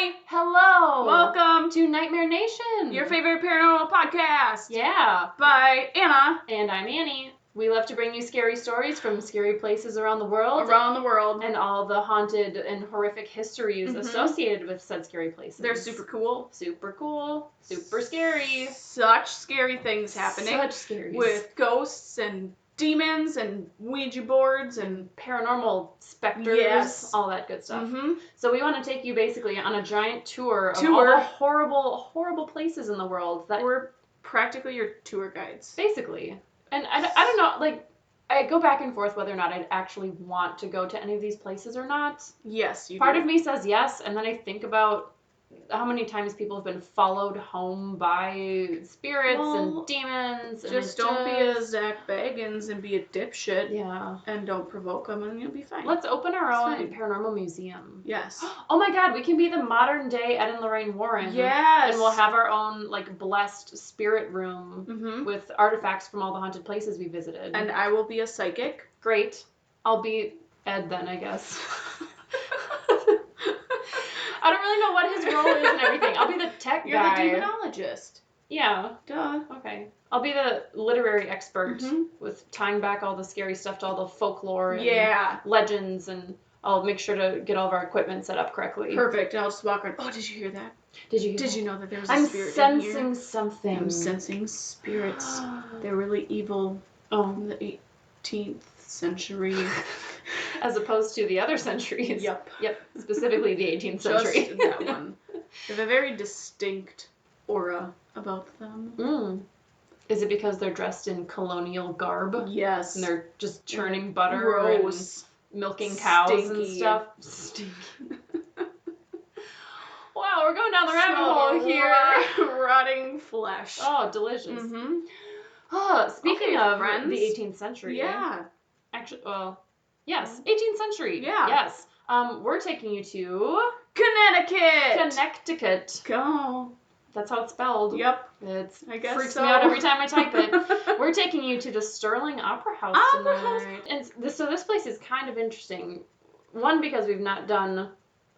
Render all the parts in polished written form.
Hi! Hello! Welcome to Nightmare Nation! your favorite paranormal podcast! Yeah! By Anna. And I'm Annie. We love to bring you scary stories from scary places around the world. And all the haunted and horrific histories associated with said scary places. They're super cool. Super cool. Super scary. Such scary things happening. Such scary. With ghosts and demons and Ouija boards and paranormal specters. Yes. All that good stuff. Mm-hmm. So we want to take you basically on a giant tour of all the horrible, horrible places in the world that we're practically your tour guides. Basically. And I don't know, like, I go back and forth whether or not I'd actually want to go to any of these places or not. Yes, you Part of me says yes, and then I think about how many times people have been followed home by spirits and demons. Just don't be a Zach Baggins and be a dipshit. Yeah. And don't provoke them and you'll be fine. Let's open our own paranormal museum. Yes. Oh my god, we can be the modern day Ed and Lorraine Warren. Yes. And we'll have our own, like, blessed spirit room with artifacts from all the haunted places we visited. And I will be a psychic. Great. I'll be Ed then, I guess. I don't really know what his role is and everything. I'll be the tech guy. You're the demonologist. Yeah. Duh. Okay. I'll be the literary expert with tying back all the scary stuff to all the folklore and legends, and I'll make sure to get all of our equipment set up correctly. Perfect. And I'll just walk around. Oh, did you hear that? Did you know that there was a spirit in here? I'm sensing something. I'm sensing spirits. They're really evil. In the 18th century. As opposed to the other centuries. Yep. Specifically the 18th century. Just that one. They have a very distinct aura about them. Is it because they're dressed in colonial garb? Yes. And they're just churning butter and milking cows and stuff? Stinky. Wow, we're going down the rabbit hole here. Rotting flesh. Oh, delicious. Speaking of friends. The 18th century. Yeah. Actually, well, yes, 18th century. Yeah. Yes. We're taking you to Connecticut. Go. That's how it's spelled. Yep. I guess freaks me out every time I type it. We're taking you to the Sterling Opera House tonight. And so this place is kind of interesting. One, because we've not done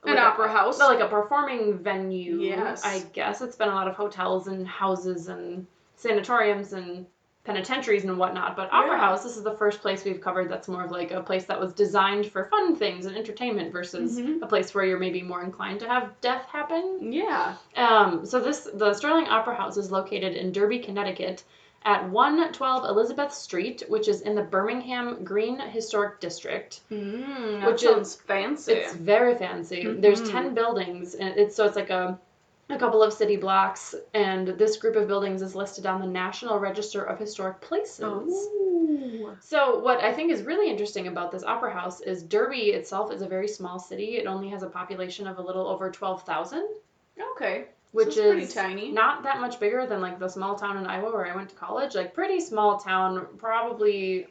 an opera house. Like a performing venue. Yes. I guess it's been a lot of hotels and houses and sanatoriums and penitentiaries and whatnot, but opera house, this is the first place we've covered that's more of like a place that was designed for fun things and entertainment versus a place where you're maybe more inclined to have death happen. Yeah. So the Sterling Opera House is located in Derby, Connecticut at 112 Elizabeth Street, which is in the Birmingham Green Historic District. Which sounds fancy. It's very fancy. There's 10 buildings, and it's like a couple of city blocks, and this group of buildings is listed on the National Register of Historic Places. Oh. So what I think is really interesting about this opera house is Derby itself is a very small city. It only has a population of a little over 12,000. Okay. Which is pretty tiny. Not that much bigger than like the small town in Iowa where I went to college. Like pretty small town, probably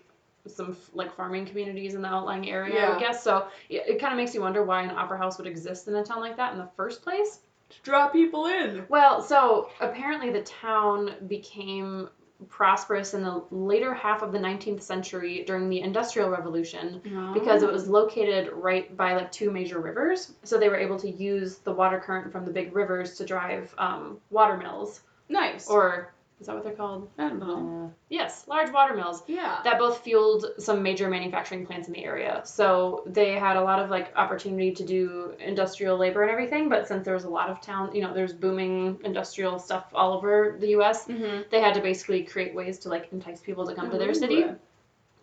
some like farming communities in the outlying area, I guess. So it kind of makes you wonder why an opera house would exist in a town like that in the first place. To draw people in. Well, so apparently the town became prosperous in the later half of the 19th century during the Industrial Revolution because it was located right by like two major rivers. So they were able to use the water current from the big rivers to drive water mills. Nice. Or is that what they're called? I don't know. Yes, large water mills. Yeah. That both fueled some major manufacturing plants in the area. So they had a lot of like opportunity to do industrial labor and everything, but since there was a lot of town, there's booming industrial stuff all over the US, they had to basically create ways to like entice people to come to their city.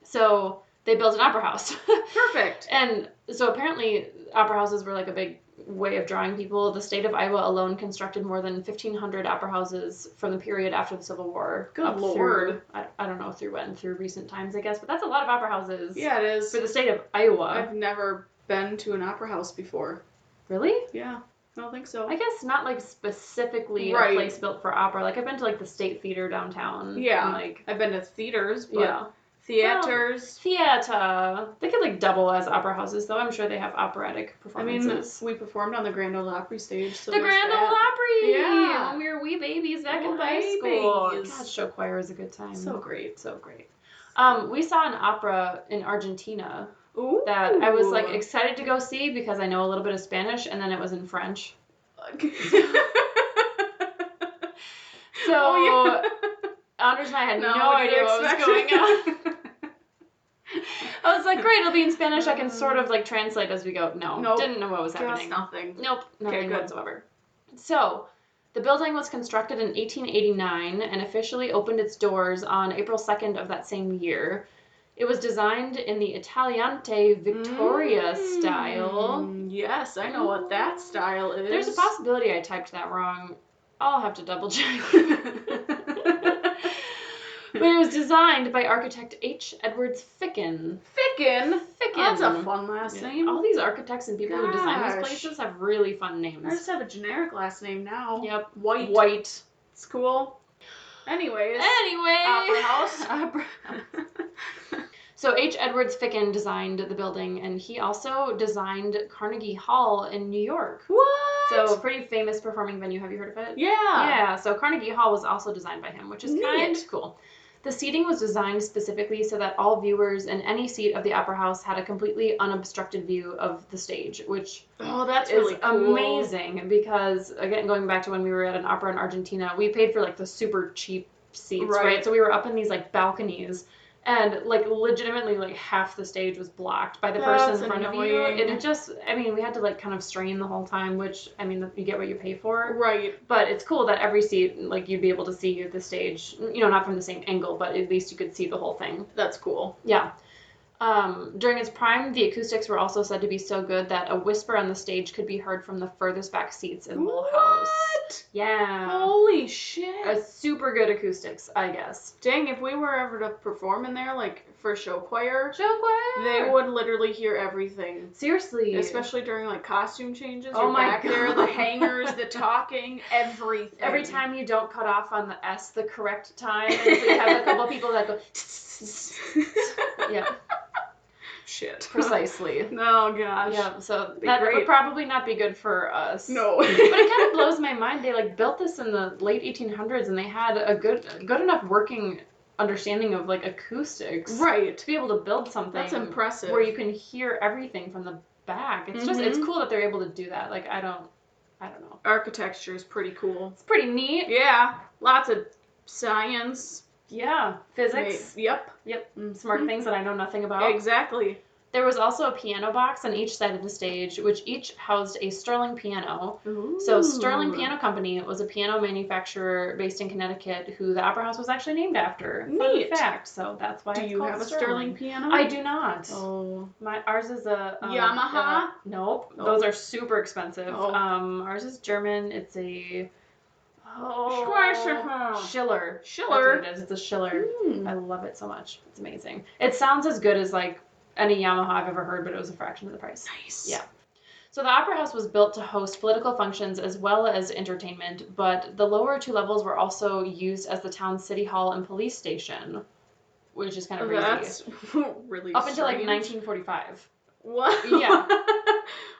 So they built an opera house. Perfect. And so apparently opera houses were like a big way of drawing people. The state of Iowa alone constructed more than 1,500 opera houses from the period after the Civil War. Good Lord. I don't know through when, through recent times, I guess, but that's a lot of opera houses. Yeah, it is. For the state of Iowa. I've never been to an opera house before. Really? Yeah. I don't think so. I guess not like specifically a place built for opera. Like I've been to like the State Theater downtown. Yeah. And, like I've been to theaters, but theaters. Theater. They could like double as opera houses, though. I'm sure they have operatic performances. We performed on the Grand Ole Opry stage. So the Grand Ole Opry! Yeah. When we were wee babies back in high school. God, show choir is a good time. So great. So great. We saw an opera in Argentina. Ooh. That I was like excited to go see because I know a little bit of Spanish, and then it was in French. So, Oh, Anders and I had no what idea you what was expected. going on. I was like, great, it'll be in Spanish. I can sort of like translate as we go. No, Nope. didn't know what was happening. Just nothing. Nope, nothing good. whatsoever. So, the building was constructed in 1889 and officially opened its doors on April 2nd of that same year. It was designed in the Italiante Victoria style. Yes, I know what that style is. There's a possibility I typed that wrong. I'll have to double check. But it was designed by architect H. Edwards Ficken. Ficken? Ficken. That's a fun last name. All these architects and people who design these Gosh. places have really fun names. I just have a generic last name now. Yep. White. It's cool. Anyways. Opera House. Opera House. So H. Edwards Ficken designed the building, and he also designed Carnegie Hall in New York. What? So, pretty famous performing venue. Have you heard of it? Yeah. Yeah, so Carnegie Hall was also designed by him, which is kind of cool. The seating was designed specifically so that all viewers in any seat of the Opera House had a completely unobstructed view of the stage, which that's is really cool. amazing because, again, going back to when we were at an opera in Argentina, we paid for, like, the super cheap seats, right? So we were up in these, like, balconies. And, like, legitimately, like, half the stage was blocked by the person in front of you. And it just, I mean, we had to, like, kind of strain the whole time, which, I mean, you get what you pay for. Right. But it's cool that every seat, like, you'd be able to see the stage, you know, not from the same angle, but at least you could see the whole thing. That's cool. Yeah. During its prime, the acoustics were also said to be so good that a whisper on the stage could be heard from the furthest back seats in the whole house. What? Yeah. Holy shit. A super good acoustics, I guess. Dang, if we were ever to perform in there, like, for show choir, they they would literally hear everything. Seriously. Especially during, like, costume changes. Oh You're my back God. there, the hangers, the talking, everything. Every time you don't cut off on the S the correct time, and so you have a couple people that go... Yeah. Shit. Precisely. Oh, gosh. Yeah, so that would probably not be good for us. No. But it kind of blows my mind. They, like, built this in the late 1800s, and they had a good enough working understanding of, like, acoustics. Right. To be able to build something. That's impressive. Where you can hear everything from the back. It's just, it's cool that they're able to do that. Like, I don't know. Architecture is pretty cool. It's pretty neat. Yeah. Lots of science. Yeah. Physics. Yep. Smart things that I know nothing about. Exactly. There was also a piano box on each side of the stage, which each housed a Sterling piano. Ooh. So Sterling Piano Company was a piano manifacturer based in Connecticut who the Opera House was actually named after. Neat. Fun fact. So that's why Do it's you called have a Sterling piano? I do not. Oh. Ours is a... Yamaha? Nope. Oh. Those are super expensive. Oh. Ours is German. It's a... Schiller. That's what it is. It's a Schiller. I love it so much. It's amazing. It sounds as good as, like, any Yamaha I've ever heard, but it was a fraction of the price. Nice. Yeah. So the Opera House was built to host political functions as well as entertainment, but the lower two levels were also used as the town's city hall and police station, which is kind of crazy. That's really Up until, like, strange. 1945. What? Yeah.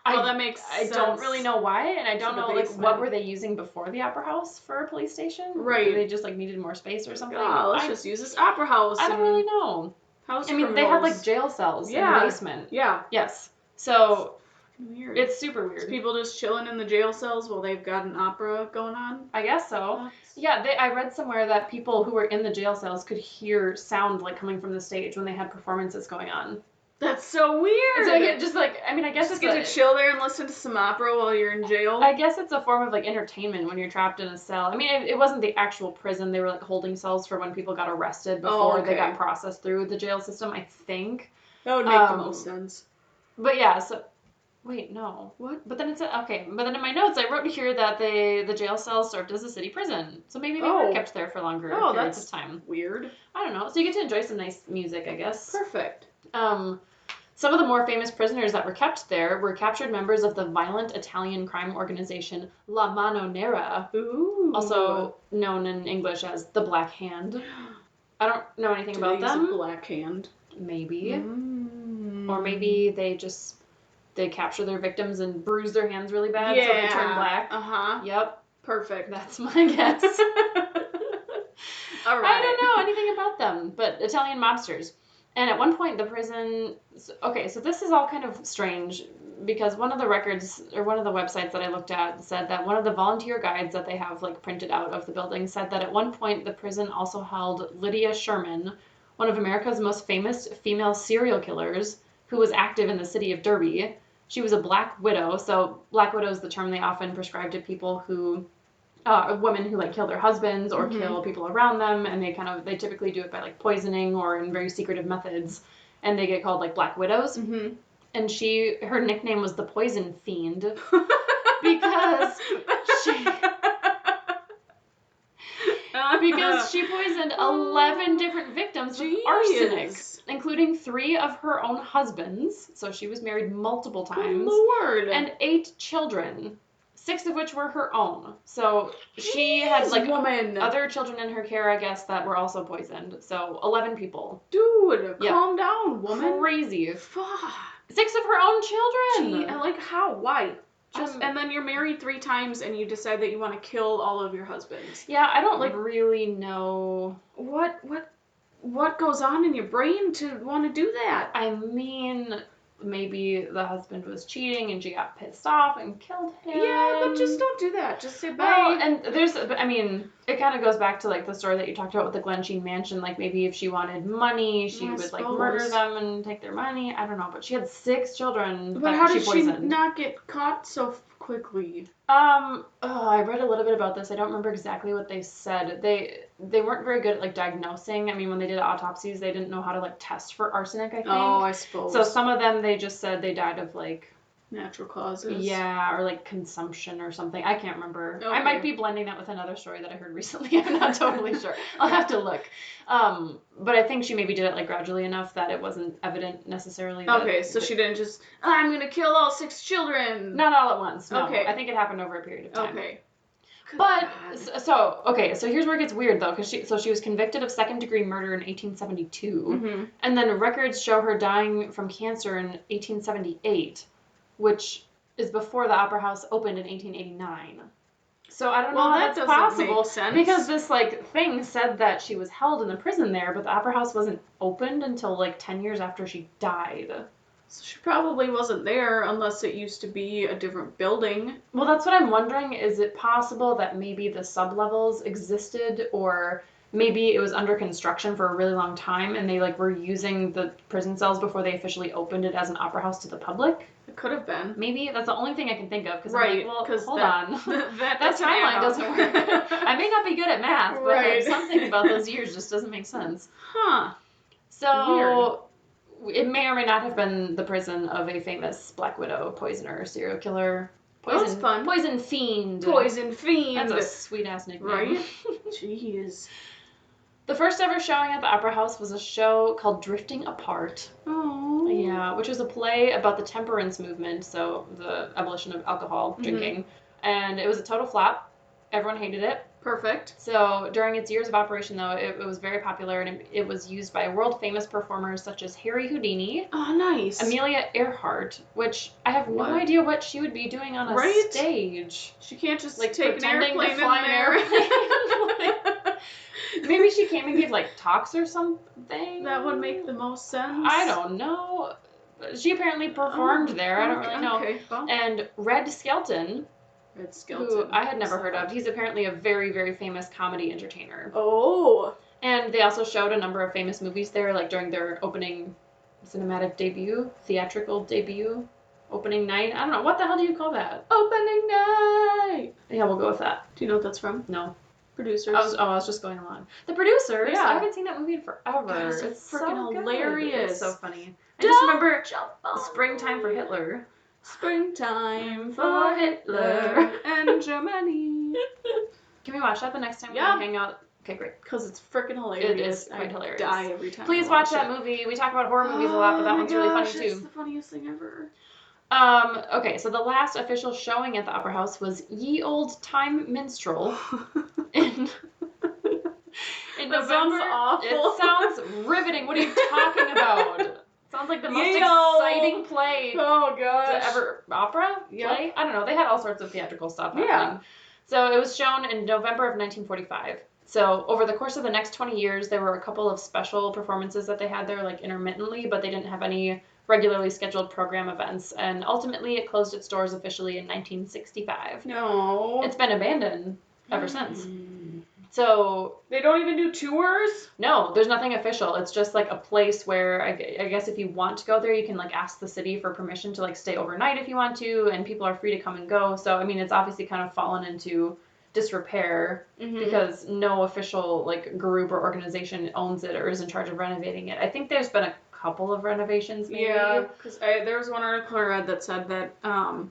Well, that makes sense. I don't really know why, and I don't To the know, like, basement. what were they using before the Opera House for a police station? Right. They just, like, needed more space or something? Oh, let's just use this opera house. I don't really know. House I mean, they had, like, jail cells in the basement. Yeah. Yes. So, Weird. it's super weird. People just chilling in the jail cells while they've got an opera going on? I guess so. Yeah, I read somewhere that people who were in the jail cells could hear sound, like, coming from the stage when they had performances going on. That's so weird. So, yeah, just, like, I mean, I guess just it's get to chill there and listen to some opera while you're in jail. I guess it's a form of, like, entertainment when you're trapped in a cell. I mean, it wasn't the actual prison. They were, like, holding cells for when people got arrested before they got processed through the jail system, I think. That would make the most sense. But, yeah, so... Wait, no. What? But then it's... Okay, but then in my notes, I wrote here that the jail cells served as a city prison. So maybe they were kept there for longer periods of time. Weird. I don't know. So you get to enjoy some nice music, I guess. Perfect. Some of the more famous prisoners that were kept there were captured members of the violent Italian crime organization La Mano Nera, also known in English as the Black Hand. I don't know anything about them. Do they use a black hand? Maybe. Or maybe they capture their victims and bruise their hands really bad so they turn black. Uh-huh. Yep. Perfect. That's my guess. All right. I don't know anything about them, but Italian mobsters. And at one point, the prison. Okay, so this is all kind of strange because one of the records or one of the websites that I looked at said that one of the volunteer guides that they have like printed out of the building said that at one point the prison also held Lydia Sherman, one of America's most famous female serial killers, who was active in the city of Derby. She was a black widow. So black widow is the term they often prescribe to people who women who like kill their husbands or kill people around them, and they typically do it by like poisoning or in very secretive methods, and they get called like black widows. And her nickname was the Poison Fiend because she poisoned 11 different victims with arsenic, including 3 of her own husbands. So she was married multiple times. Good Lord. And 8 children. 6 of which were her own. So she had like other children in her care, I guess, that were also poisoned. So 11 people. Dude, calm down, woman. Crazy. Fuck. 6 of her own children. Gee, like how? Why? And then you're married 3 times and you decide that you want to kill all of your husbands. Yeah, I don't really know what goes on in your brain to want to do that. I mean, maybe the husband was cheating and she got pissed off and killed him. Yeah, but just don't do that. Just say bye. Well, and it kind of goes back to like the story that you talked about with the Glen Sheen mansion. Like maybe if she wanted money, she would like murder them and take their money. I don't know, but she had 6 children. But how did she not get caught so quickly? I read a little bit about this. I don't remember exactly what they said. They weren't very good at like diagnosing. I mean, when they did autopsies, they didn't know how to like test for arsenic, I think. Oh, I suppose. So some of them, they just said they died of like natural causes. Yeah, or like consumption or something. I can't remember. Okay. I might be blending that with another story that I heard recently. I'm not totally sure. I'll have to look. But I think she maybe did it like gradually enough that it wasn't evident necessarily. Okay, so she didn't just, I'm gonna kill all 6 children. Not all at once. No. Okay. I think it happened over a period of time. Okay. But so here's where it gets weird though, because she was convicted of 2nd-degree murder in 1872, and then records show her dying from cancer in 1878, which is before the Opera House opened in 1889. So I don't know how that's possible, make sense. because this like thing said that she was held in the prison there, but the Opera House wasn't opened until like 10 years after she died. So she probably wasn't there unless it used to be a different building. Well, that's what I'm wondering. Is it possible that maybe the sublevels existed, or maybe it was under construction for a really long time and they like were using the prison cells before they officially opened it as an opera house to the public? It could have been. Maybe that's the only thing I can think of, because right, I'm like, well, hold on. That timeline doesn't work. I may not be good at math, but right. Something about those years just doesn't make sense. Huh. So weird. It may or may not have been the prison of a famous Black Widow poisoner, serial killer. That's fun. Poison Fiend. Poison Fiend. That's a sweet-ass nickname. Right? Jeez. The first ever showing at the Opera House was a show called Drifting Apart. Oh. Yeah, which was a play about the temperance movement, so the abolition of alcohol drinking. And it was a total flop. Everyone hated it. Perfect. So during its years of operation, though, it was very popular, and it was used by world-famous performers such as Harry Houdini. Oh, nice. Amelia Earhart, which I have no idea what she would be doing on a stage. She can't just like take an airplane to fly in there. Maybe she came and gave like talks or something. That would make the most sense. I don't know. She apparently performed there. I don't really know. Okay, well. And Red Skelton, who I had never heard of. He's apparently a very, very famous comedy entertainer. Oh. And they also showed a number of famous movies there, like during their opening cinematic debut, theatrical debut, opening night. I don't know. What the hell do you call that? Opening night. Yeah, we'll go with that. Do you know what that's from? No. Producers. I was just going along. The Producers? Yeah. I haven't seen that movie in forever. God, it's freaking hilarious. It's so funny. I just remember Springtime for Hitler. Springtime for Hitler and Germany. Can we watch that the next time we hang out? Okay, great. Because it's freaking hilarious. It is quite hilarious. I die every time. Please watch that movie. We talk about horror movies a lot, but that one's really funny too. It's the funniest thing ever. Okay, so the last official showing at the Opera House was Ye Old Time Minstrel in That November. sounds awful. It sounds riveting. What are you talking about? Sounds like the most exciting play to ever opera play. I don't know. They had all sorts of theatrical stuff happening. So it was shown in November of 1945. So over the course of the next 20 years, there were a couple of special performances that they had there, like intermittently, but they didn't have any regularly scheduled program events. And ultimately, it closed its doors officially in 1965. No. It's been abandoned ever since. So they don't even do tours? No, there's nothing official. It's just like a place where I guess if you want to go there, you can like ask the city for permission to like stay overnight if you want to, and people are free to come and go. So I mean, it's obviously kind of fallen into disrepair because no official like group or organization owns it or is in charge of renovating it. I think there's been a couple of renovations maybe. Yeah, because there was one article I read that said that I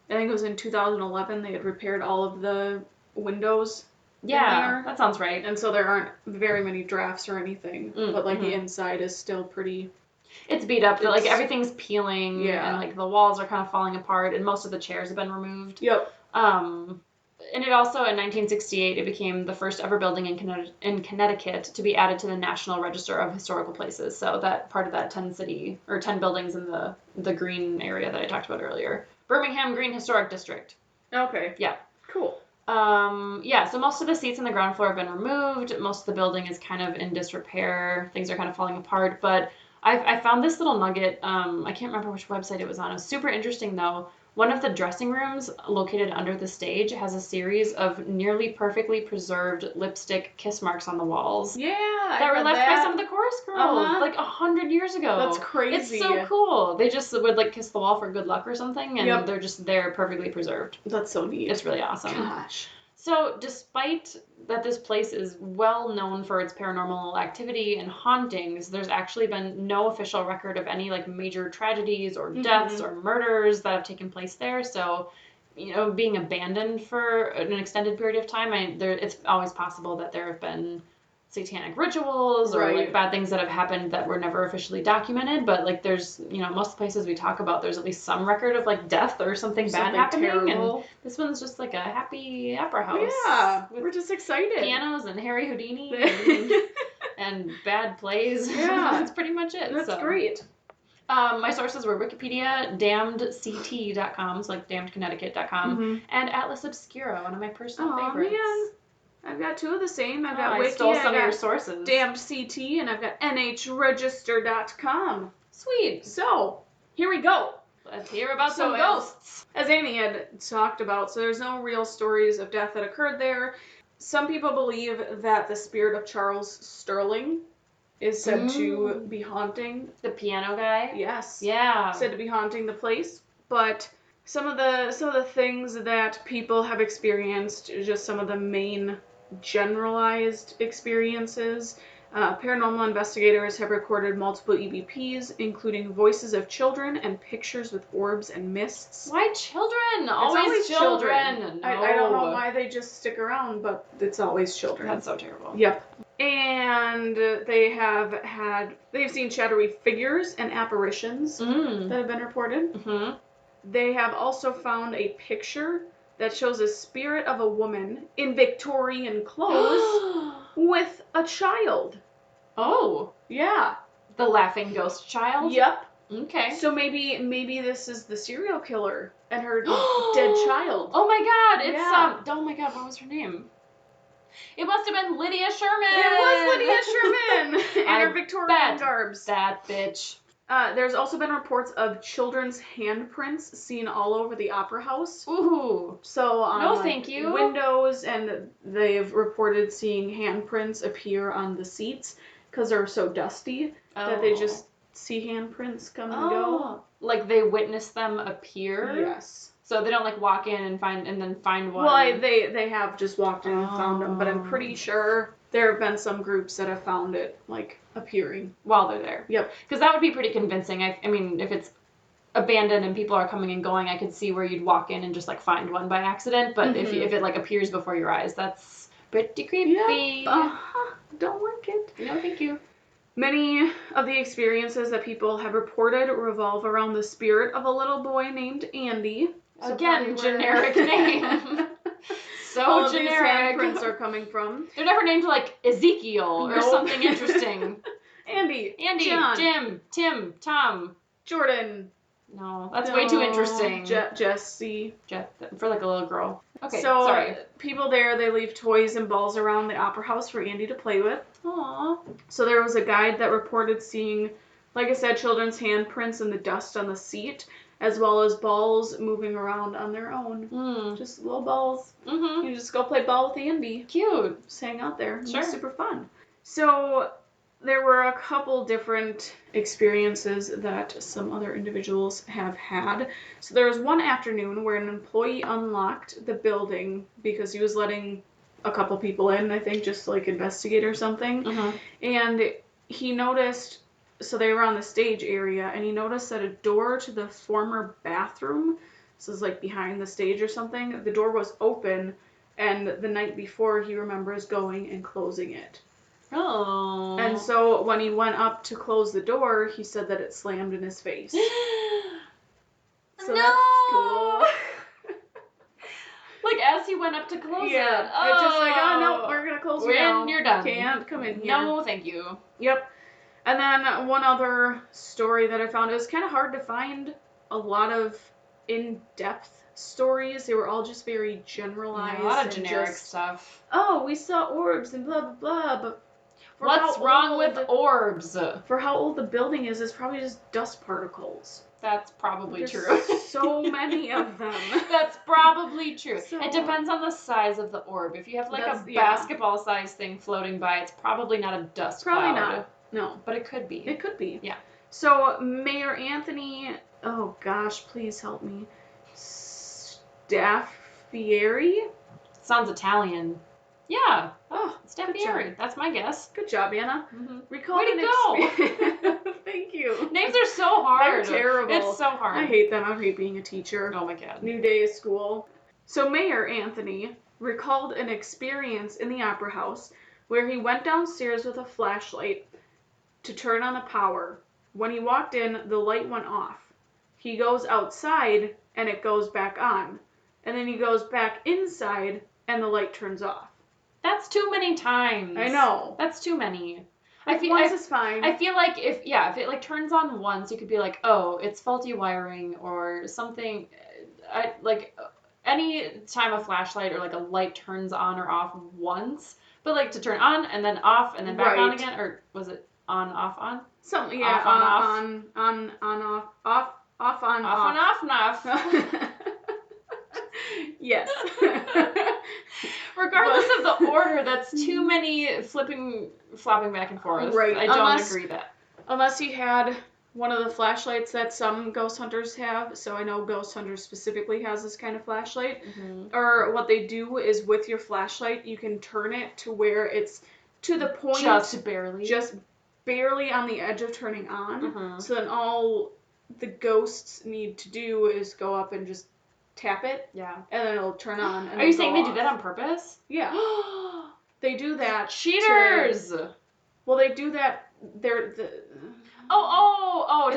think it was in 2011 they had repaired all of the windows. Yeah, that sounds right. And so there aren't very many drafts or anything, but like the inside is still pretty. It's beat up. Like everything's peeling, and like the walls are kind of falling apart, and most of the chairs have been removed. Yep. And it also, in 1968, it became the first ever building in Connecticut to be added to the National Register of Historical Places. So that part of that 10 buildings in the green area that I talked about earlier. Birmingham Green Historic District. Okay. Yeah. Cool. So most of the seats on the ground floor have been removed. Most of the building is kind of in disrepair. Things are kind of falling apart. But I found this little nugget. I can't remember which website it was on. It was super interesting, though. One of the dressing rooms located under the stage has a series of nearly perfectly preserved lipstick kiss marks on the walls. Yeah, that were left by some of the chorus girls, like 100 years ago. That's crazy. It's so cool. They just would like kiss the wall for good luck or something, and they're just there perfectly preserved. That's so neat. It's really awesome. Gosh. So, despite that this place is well known for its paranormal activity and hauntings, there's actually been no official record of any like major tragedies or deaths or murders that have taken place there. So, being abandoned for an extended period of time, it's always possible that there have been satanic rituals or like bad things that have happened that were never officially documented, but like there's most of the places we talk about, there's at least some record of like death or something bad happening. Terrible. And this one's just like a happy opera house. Yeah, we're just excited. Pianos and Harry Houdini and bad plays. Yeah, that's pretty much it. That's great. My sources were Wikipedia, damnedct.com, so like damnedconnecticut.com, and Atlas Obscura, one of my personal favorites. Man. I've got two of the same. I've got Wiki, I stole some of your sources. Damned CT, and I've got NHRegister.com. Sweet. So, here we go. Let's hear about some ghosts. As Annie had talked about, so there's no real stories of death that occurred there. Some people believe that the spirit of Charles Sterling is said to be haunting. The piano guy? Yes. Yeah. Said to be haunting the place. But some of the things that people have experienced, just some of the main generalized experiences. Paranormal investigators have recorded multiple EVPs, including voices of children and pictures with orbs and mists. Why children? Always children. No. I don't know why they just stick around, but it's always children. That's so terrible. Yep. And they've seen shadowy figures and apparitions that have been reported. Mm-hmm. They have also found a picture that shows a spirit of a woman in Victorian clothes with a child. Oh. Yeah. The laughing ghost child? Yep. Okay. So maybe this is the serial killer and her dead child. Oh my god, it's oh my god, what was her name? It must have been Lydia Sherman. It was Lydia Sherman in her Victorian garbs. That bitch. There's also been reports of children's handprints seen all over the opera house. Ooh. So on thank you. Windows, and they've reported seeing handprints appear on the seats because they're so dusty that they just see handprints come and go. Like they witness them appear? Yes. So they don't like walk in and find one. Well, they have just walked in and found them, but I'm pretty sure there have been some groups that have found it like appearing while they're there. Yep. Because that would be pretty convincing. I mean, if it's abandoned and people are coming and going, I could see where you'd walk in and just like find one by accident. But if it like appears before your eyes, that's pretty creepy. Yeah. Don't like it. No, thank you. Many of the experiences that people have reported revolve around the spirit of a little boy named Andy. Again, generic name. So generic. These handprints are coming from. They're never named like Ezekiel or something interesting. Andy, John. Jim, Tim, Tom, Jordan. No, that's way too interesting. Jesse. For like a little girl. Okay, so sorry. people there, they leave toys and balls around the opera house for Andy to play with. Aww. So there was a guide that reported seeing, like I said, children's handprints in the dust on the seat, as well as balls moving around on their own. Just little balls. Mm-hmm. You just go play ball with Andy. Cute. Just hang out there. Sure. It was super fun. So there were a couple different experiences that some other individuals have had. So there was one afternoon where an employee unlocked the building because he was letting a couple people in, I think, just like investigate or something. Mm-hmm. And he noticed, so they were on the stage area, and he noticed that a door to the former bathroom, this is like behind the stage or something, the door was open, and the night before he remembers going and closing it. Oh. And so when he went up to close the door, he said that it slammed in his face. So no! that's cool. Like as he went up to close it. Yeah. It's just like, oh no, we're gonna close it now. When you're done. Can't come in here. No, thank you. Yep. And then one other story that I found, it was kind of hard to find a lot of in-depth stories. They were all just very generalized. Yeah, a lot of generic stuff. Oh, we saw orbs and blah, blah, blah. But what's wrong with orbs? For how old the building is, it's probably just dust particles. That's probably There's true. So many of them. That's probably true. So, it depends on the size of the orb. If you have like a basketball-sized thing floating by, it's probably not a dust cloud. Probably not. No. But it could be. It could be. Yeah. So Mayor Anthony, oh gosh, please help me. Staffieri? Sounds Italian. Yeah. Oh, Staffieri. That's my guess. Good job, Anna. Mm-hmm. Way to go! Thank you. Names are so hard. They're terrible. It's so hard. I hate them. I hate being a teacher. Oh my god. New day of school. So Mayor Anthony recalled an experience in the Opera House where he went downstairs with a flashlight to turn on the power. When he walked in, the light went off. He goes outside and it goes back on. And then he goes back inside and the light turns off. That's too many times. I know. That's too many. Once is fine. I feel like if it like turns on once, you could be like, oh, it's faulty wiring or something. Any time a flashlight or like a light turns on or off once, but like to turn on and then off and then back on again, or was it on, off, on? Something, yeah. On, off, on, off. Yes. Regardless of the order, that's too many flopping back and forth. Right. I don't agree that. Unless you had one of the flashlights that some ghost hunters have. So I know Ghost Hunters specifically has this kind of flashlight. Mm-hmm. Or what they do is with your flashlight, you can turn it to where it's to the point. Just barely on the edge of turning on. Mm-hmm. So then all the ghosts need to do is go up and just tap it. Yeah. And then it'll turn on. And are you saying they do that on purpose? Yeah. They do that. Cheaters! Well, they do that. To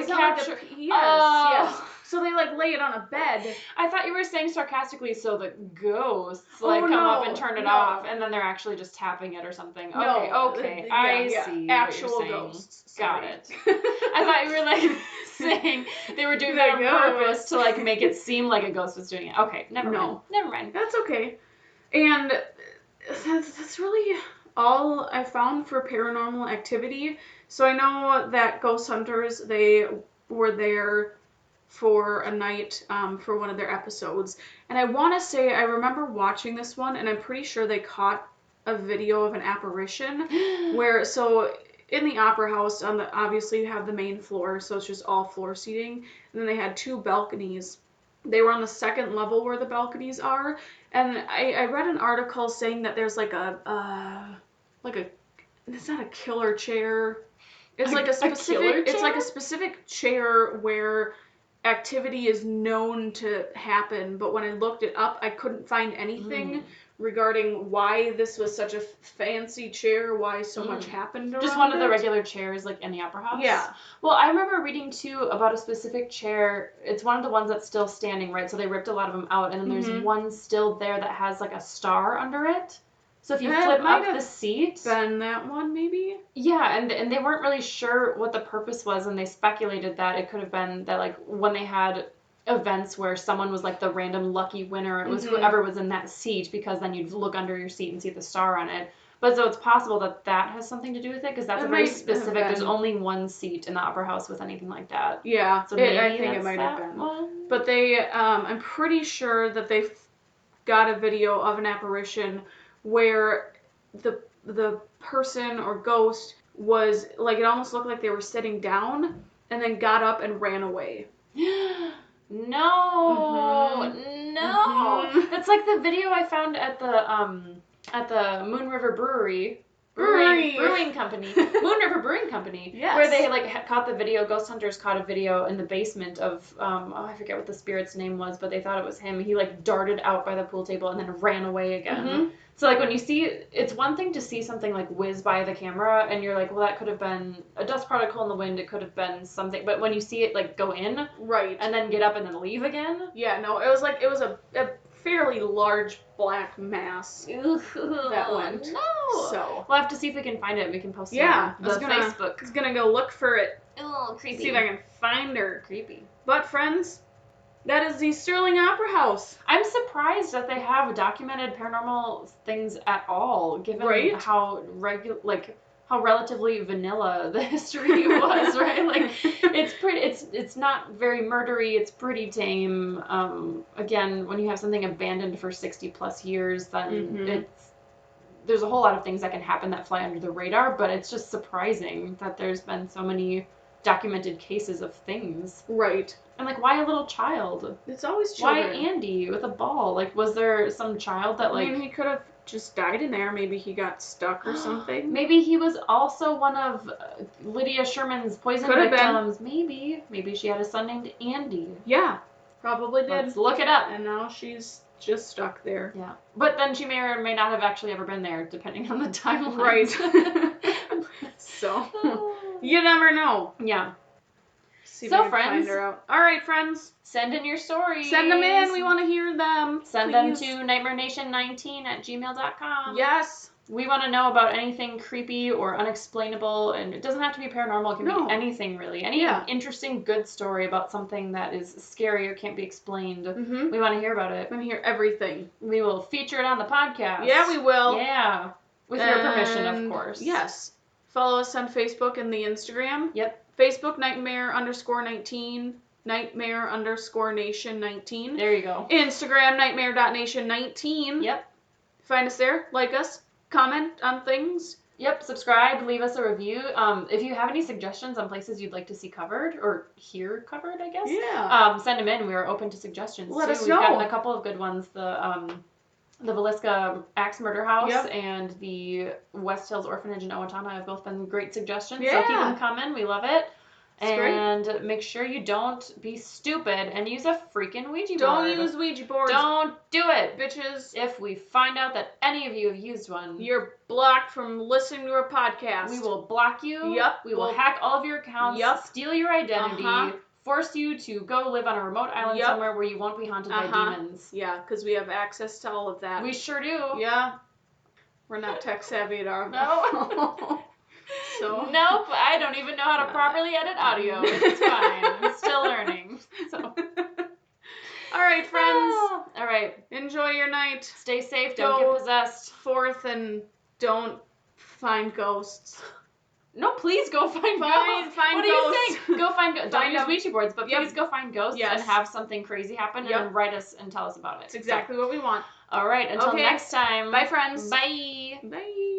capture. Yes. So they like lay it on a bed. I thought you were saying sarcastically, so the ghosts come up and turn it off, and then they're actually just tapping it or something. Okay, I see. Actual ghosts. Got it. I thought you were like saying they were doing that on purpose to like make it seem like a ghost was doing it. Okay, never mind. That's okay. And that's really all I found for paranormal activity. So I know that Ghost Hunters, they were there for a night for one of their episodes. And I want to say, I remember watching this one, and I'm pretty sure they caught a video of an apparition where, so in the Opera House, obviously you have the main floor, so it's just all floor seating. And then they had two balconies. They were on the second level where the balconies are. And I read an article saying that there's it's not a killer chair. It's like a specific chair where activity is known to happen, but when I looked it up, I couldn't find anything regarding why this was such a fancy chair, why so much happened around just one of the regular chairs like in the Opera House? Yeah. Well, I remember reading too about a specific chair. It's one of the ones that's still standing, right? So they ripped a lot of them out, and then there's one still there that has like a star under it. So if you flip up the seat... Been that one, maybe? Yeah, and they weren't really sure what the purpose was, and they speculated that it could have been that, like, when they had events where someone was like the random lucky winner. It was Mhm. whoever was in that seat, because then you'd look under your seat and see the star on it. But so it's possible that that has something to do with it, because that's It a very might have specific. There's been. only one seat in the Upper House with anything like that. Yeah, So maybe I think it that's might have that been. one. But they, I'm pretty sure that they've got a video of an apparition where the person or ghost was like, it almost looked like they were sitting down and then got up and ran away. No, no. Mhm. That's like the video I found at the Moon River Brewery. Brewery. Brewing Company. Moon River Brewing Company. Yes. Where they like caught the video, ghost hunters caught a video in the basement of, I forget what the spirit's name was, but they thought it was him. He like darted out by the pool table and then ran away again. Mhm. So like when you see, it's one thing to see something like whiz by the camera and you're like, well, that could have been a dust particle in the wind, it could have been something, but when you see it like go in Right. and then get up and then leave again. Yeah, no, it was a fairly large black mass that went. No. So We'll have to see if we can find it. We can post it yeah, on the Facebook. I was gonna go look for it. Oh, creepy. See if I can find her. Creepy. But friends, that is the Sterling Opera House. I'm surprised that they have documented paranormal things at all, given Right? how how relatively vanilla the history was, right? Like it's not very murdery, it's pretty tame. Again, when you have something abandoned for 60 plus years, then there's a whole lot of things that can happen that fly under the radar, but it's just surprising that there's been so many documented cases of things. Right. And like, why a little child? It's always children. Why Andy with a ball? Like, was there some child that like... I mean, he could have just died in there. Maybe he got stuck or something. Maybe he was also one of Lydia Sherman's poison Could have victims. Maybe she had a son named Andy. Yeah, probably did. Let's look it up. And now she's just stuck there. Yeah. But then she may or may not have actually ever been there, depending on the timeline. Right. So, you never know. Yeah. See if So, we can friends. find her out. All right, friends. Send in your stories. Send them in. We want to hear them. Send them Please. to nightmarenation19@gmail.com. Yes. We want to know about anything creepy or unexplainable, and it doesn't have to be paranormal. It can No. be anything, really. Any interesting, good story about something that is scary or can't be explained. Mm-hmm. We want to hear about it. I want to hear everything. We will feature it on the podcast. Yeah, we will. Yeah. With your permission, of course. Yes. Follow us on Facebook and the Instagram. Yep. Facebook, Nightmare_19. Nightmare_Nation19. There you go. Instagram, Nightmare.Nation19. Yep. Find us there. Like us. Comment on things. Yep. Subscribe. Leave us a review. If you have any suggestions on places you'd like to see covered or hear covered, I guess. Yeah. Send them in. We are open to suggestions. Let too. us We've know. gotten a couple of good ones. The Villisca Axe Murder House Yep. and the West Hills Orphanage in Owatonna have both been great suggestions. Yeah. So keep them coming. We love it. It's And make sure you don't be stupid and use a freaking Ouija board. Don't use Ouija boards. Don't do it. Bitches. If we find out that any of you have used one, You're blocked from listening to our podcast. we will block you. Yep. We will hack all of your accounts. Yep. Steal your identity. Uh-huh. Force you to go live on a remote island Yep. somewhere where you won't be haunted by demons. Yeah, because we have access to all of that. We sure do. Yeah. We're not tech savvy at all. No. So. Nope, I don't even know how to properly edit audio. It's fine. I'm still learning. So. All right, friends. All right. Enjoy your night. Stay safe. Don't Go get possessed. Forth and don't find ghosts. No, please go find ghosts. Find what ghosts. are you saying? Go find ghosts. Don't Find use them. Ouija boards, but Yep. please go find ghosts Yes. and have something crazy happen and Yep. then write us and tell us about it. That's exactly what we want. All right. Until Okay. next time. Bye, friends. Bye. Bye.